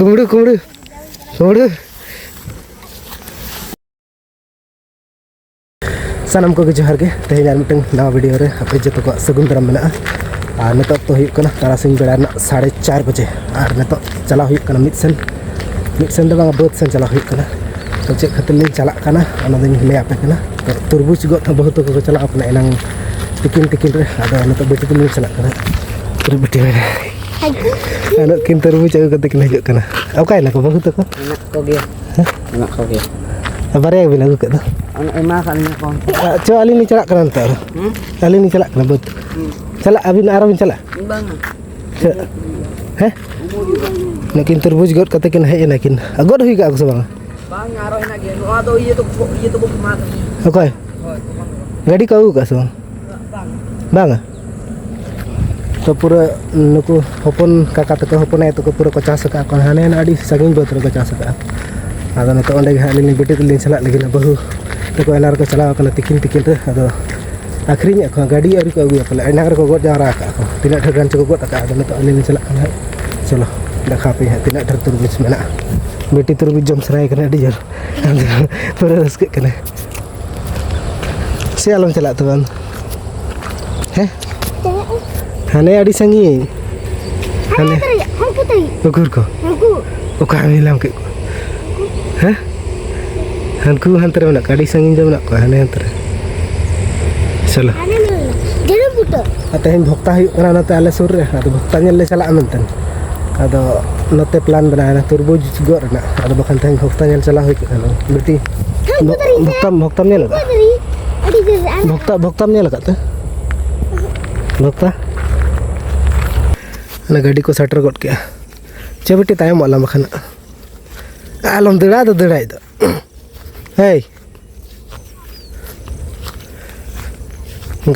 Kumru, kumru, kumru. Sanam ko johar ke tehinya miteng nawa video re ape joto ko sagun daram mena ar nitok to huyuk kana tarasing beda na 4:30 baje ar nitok chala huyuk kana mitsen do bang boat sen chala huyuk kana to cek khatil lin chala kana ona ding le ape kana turbuj go ta bahut ko chala apna enang tikin re ada nitok beti lin chala kana tur beti mena anak kin turbuj aku ketik lagi kana okay na ko bahut ko anak ko ge anak ko ge abare bila aku kata anak emak kan ni kon coba ali ni celak kan antar ali ni celak kan but celak abin arab celak bang heh nakin terbuj got katakin hai nakin agod hui ka aku sabang bang aro ina ge no ado iye to puma okay gadi kau ka sabang bang to pura nuku hopon kakak teko hopon itu ko pura ko chas ka kon hane na adi saging bot ko chas ka ada nito onde hali ni beti lin celak lagi na bahu ko enar ko chala kana tikin re ado akhirnya ko gadi ari ko agu pala enar ko god jara ka ko tidak tergan cukup god ka ada nito lin celak kana chalo dekha pe tidak terturbis mena beti turbis jom serai kana di jar pura raske kana si alam celak tuan heh hane adi sangi hane hanku tai ukur ko hanku o kami lam ke heh hanku hantar mana kadi sangin jam nak ko hane hantar chalo jero puto atehin bhokta hu kana nate ale sur re ado bhokta nyel le chala amentan ado note plan banana turbuj gor na ado bakan teng bhokta nyel chala hu kana beti bhokta nyel bhokta nyel ka ta bhokta na gadi ko satter got kya che beti tayam alam khana alam dera do hey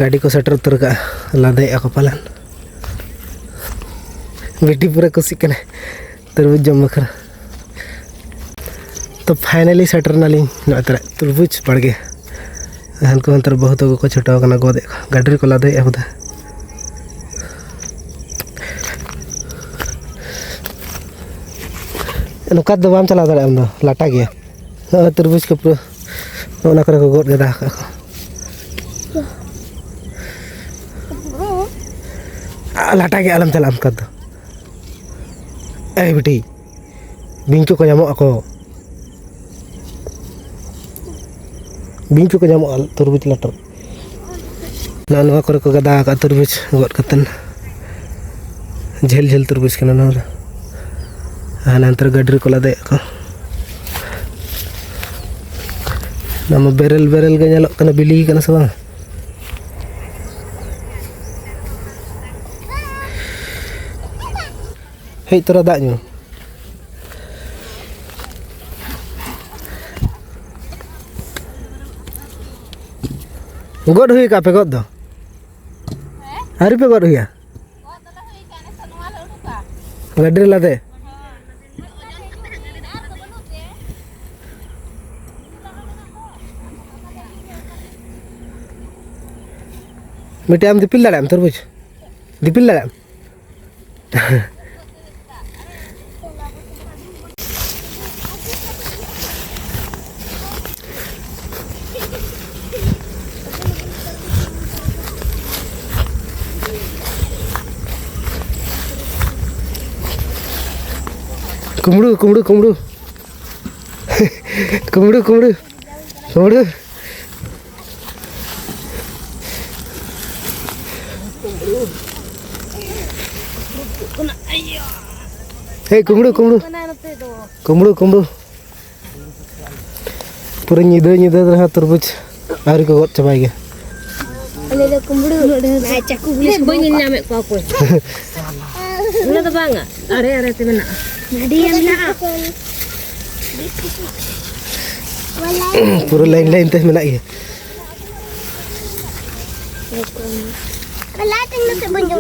गाड़ी को shutter उतर का लादे ako palan बेटी पूरा खुशी कने तरबूज जम खरा तो फाइनली सटर नाली नतर तरबूज पड़ गए हनको अंतर बहुत को छोटा कना गोदे गाड़ी को लादे अब नुका दो बाम चला दे हम दो लाटा गया तरबूज को पूरा ओना करे को गोद गदा का लाटा के आलम चलाम कर दो ए बेटी बिंचू को जामो ako बिंचू को जामो तरबूज लाटर ना नवा करे को गदा का तरबूज गोद कतन झेल झेल तरबूज के ना nanti gadir ko lade ko nama berel ga nyalok kana bili kana sabang hei tora daknyo god hui ka pe god do hari pe god hui ya gadir lade Mete am dipil dalam terbuj, dipil dalam. Kumru, kumru. Hei kumru पूरा nyida रहा तरबूज hari ko got cabai ge ale kumru na chaku bulis bani name ko ko na da banga are te mena nadi amna पूरा line teh mena ge kala teng na te banjau